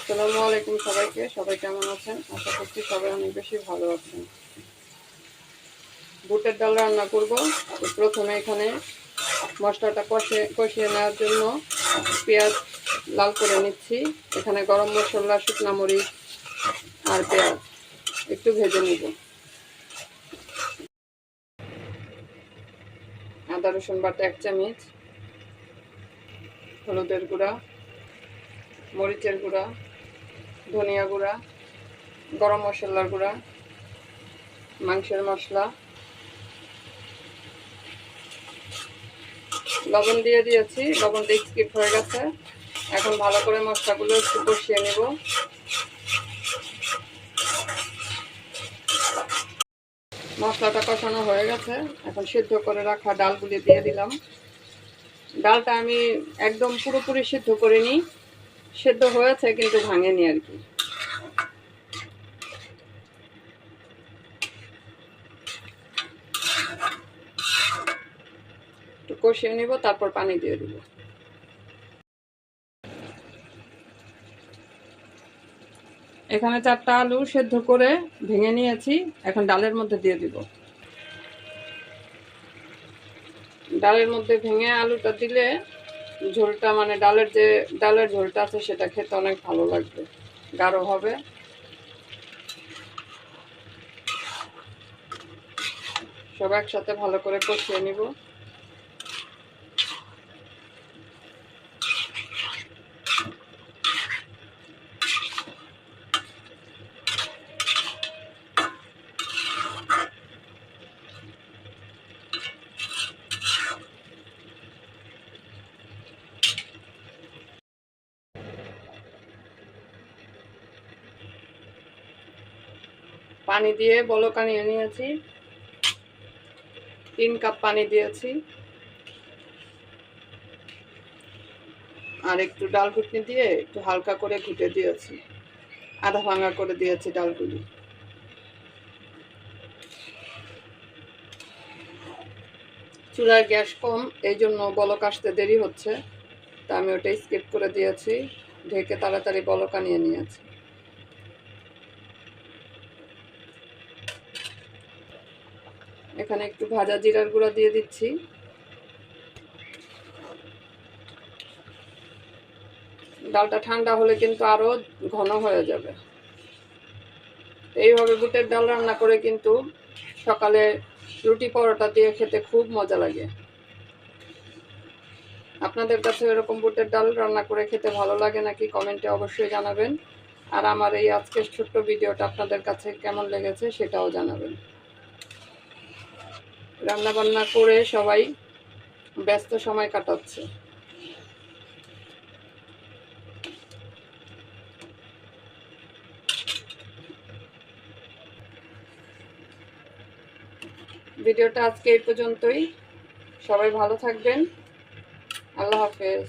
আসসালামু আলাইকুম সবাইকে। সবাই কেমন আছেন? আশা করছি সবাই অনেক বেশি ভালো আছেন। বুটের ডাল রান্না করব। প্রথমে এখানে মশলাটা কষিয়ে নেওয়ার জন্য পেঁয়াজ লাল করে নিচ্ছি। এখানে গরম মশলা, শুকনো মরিচ আর পেঁয়াজ একটু ভেজে নিব। আদা রসুন বাটা 1 চামচ, হলুদের গুঁড়া, মরিচের গুঁড়া, ধনিয়া গুঁড়া, গরম মশলার গুঁড়া, মাংসের মশলা, লবণ দিয়ে দিয়েছি। লবণটা স্কিপ হয়ে গেছে। এখন ভালো করে মশলাগুলো একটু কষিয়ে নেব। মশলাটা কষানো হয়ে গেছে। এখন সিদ্ধ করে রাখা ডালগুলি দিয়ে দিলাম। ডালটা আমি একদম পুরোপুরি সিদ্ধ করিনি, সিদ্ধ হয়েছে কিন্তু ভাঙেনি আর কি। একটু কষিয়ে নিব, তারপর পানি দিয়ে দিব। এখানে 4টা আলু সেদ্ধ করে ভেঙে নিয়েছি, এখন ডালের মধ্যে দিয়ে দিব। ডালের মধ্যে ভেঙে আলুটা দিলে ঝোলটা মানে ডালের ঝোলটা আছে সেটা খেতে অনেক ভালো লাগবে, গাঢ় হবে। সব একসাথে ভালো করে কষিয়ে নিব। পানি দিয়ে বলক আনিয়ে নিয়েছি। 3 কাপ পানি দিয়েছি। আর একটু ডাল ঘুটনি দিয়ে একটু হালকা করে ঘুটে দিয়েছি, আধা ভাঙা করে দিয়েছি ডালগুলি। চুলার গ্যাস কম, এই জন্য বলক আসতে দেরি হচ্ছে, তা আমি ওটা স্কিপ করে দিয়েছি। ঢেকে তাড়াতাড়ি বলক আনিয়ে নিয়েছি। এখানে একটু ভাজা জিরার গুঁড়া দিয়ে দিচ্ছি। ডালটা ঠান্ডা হলে কিন্তু আরো ঘন হয়ে যাবে। এইভাবে বুটের ডাল রান্না করে কিন্তু সকালে রুটি পরোটা দিয়ে খেতে খুব মজা লাগে। আপনাদের কাছে এরকম বুটের ডাল রান্না করে খেতে ভালো লাগে নাকি কমেন্টে অবশ্যই জানাবেন। আর আমার এই আজকের ছোট্ট ভিডিওটা আপনাদের কাছে কেমন লেগেছে সেটাও জানাবেন। রান্না বান্না করে সবাই ব্যস্ত সময় কাটাচ্ছে। ভিডিওটা আজকে এই পর্যন্তই। সবাই ভালো থাকবেন। আল্লাহ হাফেজ।